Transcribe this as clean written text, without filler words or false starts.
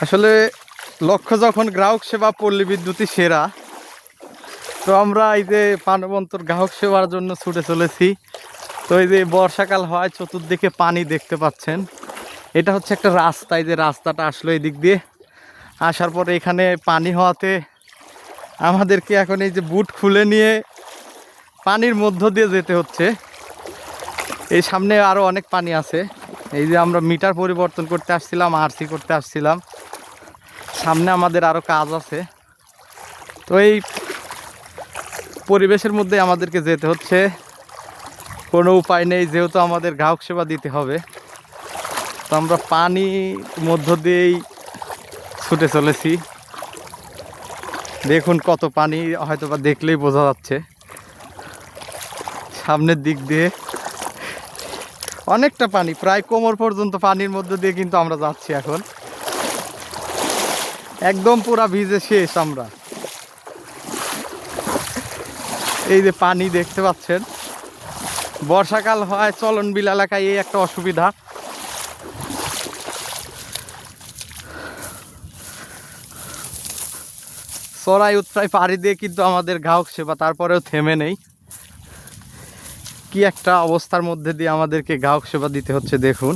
আসলে লক্ষ্য যখন গ্রাহক সেবা পল্লী বিদ্যুৎই সেরা, তো আমরা এই যে প্রাণবন্তর গ্রাহক সেবার জন্য ছুটে চলেছি। তো এই যে বর্ষাকাল হয়, চতুর্দিকে পানি দেখতে পাচ্ছেন। এটা হচ্ছে একটা রাস্তা, এই যে রাস্তাটা আসলো এই দিক দিয়ে আসার পরে এখানে পানি হওয়াতে আমাদেরকে এখন এই যে বুট খুলে নিয়ে পানির মধ্য দিয়ে যেতে হচ্ছে। এই সামনে আরও অনেক পানি আছে। এই যে আমরা মিটার পরিবর্তন করতে আসছিলাম, আরসি করতে আসছিলাম, সামনে আমাদের আরও কাজ আছে। তো এই পরিবেশের মধ্যে আমাদেরকে যেতে হচ্ছে, কোনো উপায় নেই, যেহেতু আমাদের গ্রাহক সেবা দিতে হবে। তো আমরা পানির মধ্য দিয়েই ছুটে চলেছি। দেখুন কত পানি, হয়তো বা দেখলেই বোঝা যাচ্ছে। সামনের দিক দিয়ে অনেকটা পানি, প্রায় কোমর পর্যন্ত পানির মধ্য দিয়ে কিন্তু আমরা যাচ্ছি এখন। একদম পুরা ভিজে শেষ আমরা। এই যে পানি দেখতে পাচ্ছেন, বর্ষাকাল হয় চলনবিল এলাকায় এই একটা অসুবিধা। চড়াই উৎরাই পাড়ি দিয়ে কিন্তু আমাদের গ্রাহক সেবা তারপরেও থেমে নেই। কি একটা অবস্থার মধ্যে দিয়ে আমাদেরকে গ্রাহক সেবা দিতে হচ্ছে দেখুন।